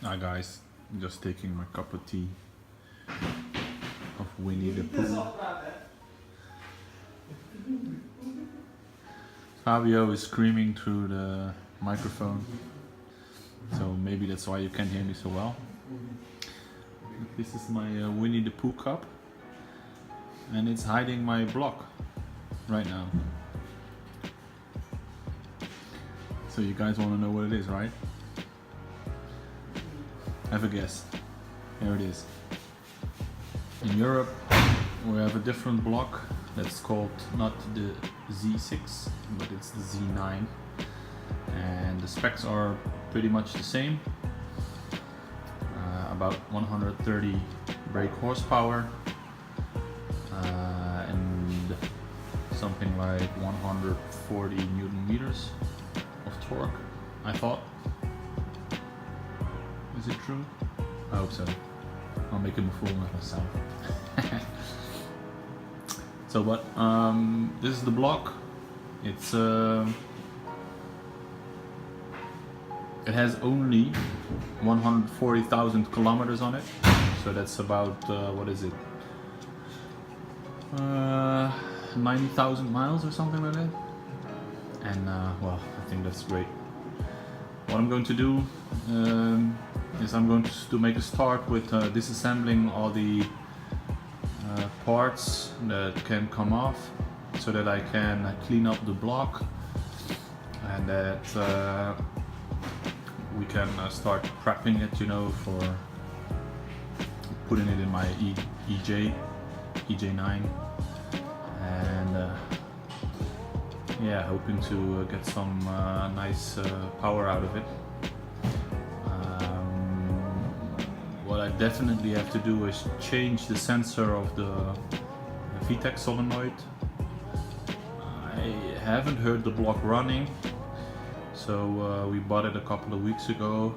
Hi guys, just taking my cup of tea of Winnie the Pooh. Fabio is screaming through the microphone, so maybe that's why you can't hear me so well. This is my Winnie the Pooh cup, and it's hiding my block right now. So you guys want to know what it is, right? Have a guess. Here it is. In Europe, we have a different block that's called not the Z6, but it's the Z9. And the specs are pretty much the same. About 130 brake horsepower and something like 140 Newton meters of torque, I thought. Is it true? I hope so. I'll make a fool of myself. So, but this is the block. It's it has only 140,000 kilometers on it. So that's about what is it? 90,000 miles or something like that. And well, I think that's great. What I'm going to do is I'm going to make a start with disassembling all the parts that can come off, so that I can clean up the block, and that we can start prepping it, you know, for putting it in my EJ9, and yeah, hoping to get some nice power out of it. What I definitely have to do is change the sensor of the VTEC solenoid. I haven't heard the block running, so we bought it a couple of weeks ago,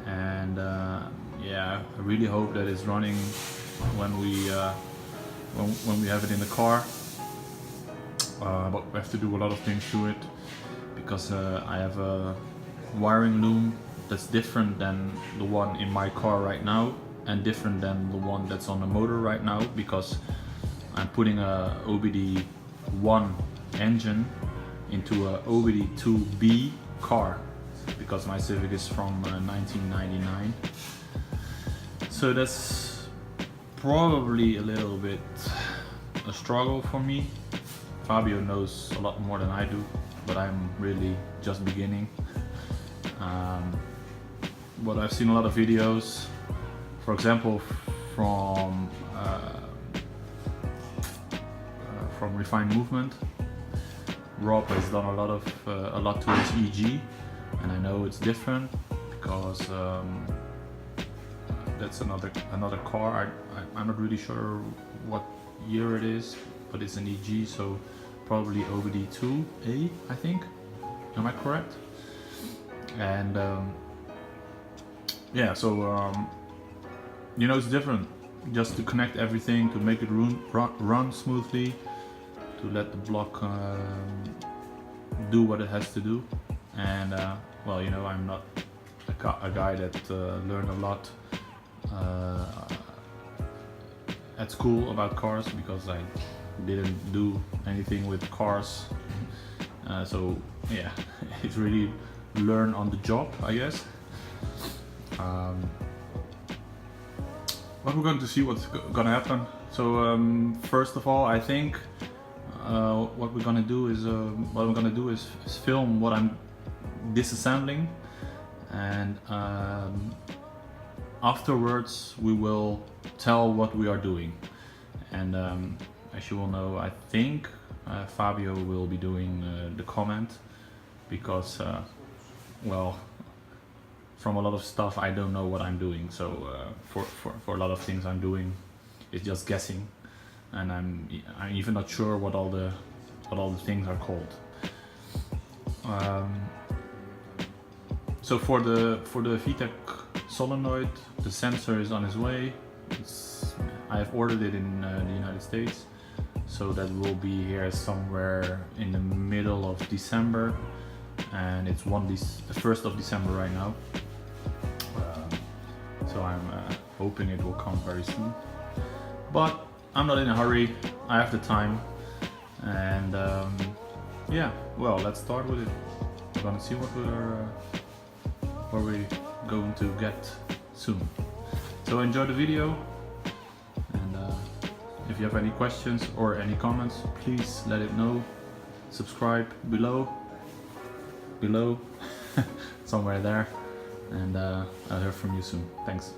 and yeah, I really hope that it's running when we have it in the car. But we have to do a lot of things to it, because I have a wiring loom that's different than the one in my car right now, and different than the one that's on the motor right now, because I'm putting a OBD1 engine into a OBD2B car, because my Civic is from 1999. So that's probably a little bit a struggle for me. Fabio knows a lot more than I do, but I'm really just beginning. But I've seen a lot of videos, for example, from Refined Movement. Rob has done a lot to his EG, and I know it's different because that's another car. I'm not really sure what year it is, but it's an EG, so probably OBD2A, I think. Am I correct? And yeah, so you know, it's different. Just to connect everything, to make it run smoothly, to let the block do what it has to do. And well, you know, I'm not a guy that learned a lot at school about cars, because I didn't do anything with cars. So yeah, it's really learn on the job, I guess. But we're going to see what's gonna happen. So first of all, I think what I'm gonna do is film what I'm disassembling, and afterwards we will tell what we are doing. And as you all know, I think Fabio will be doing the comment, because well, from a lot of stuff I don't know what I'm doing. So for a lot of things I'm doing, it's just guessing, and I'm even not sure what all the things are called. So for the VTEC solenoid, the sensor is on its way. I have ordered it in the United States, so that will be here somewhere in the middle of December, and it's the 1st of December right now. hoping it will come very soon. But I'm not in a hurry, I have the time, and yeah, well, let's start with it. We're gonna see what we're going to get soon. So enjoy the video, and if you have any questions or any comments, please let it know. Subscribe below, somewhere there, and I'll hear from you soon. Thanks.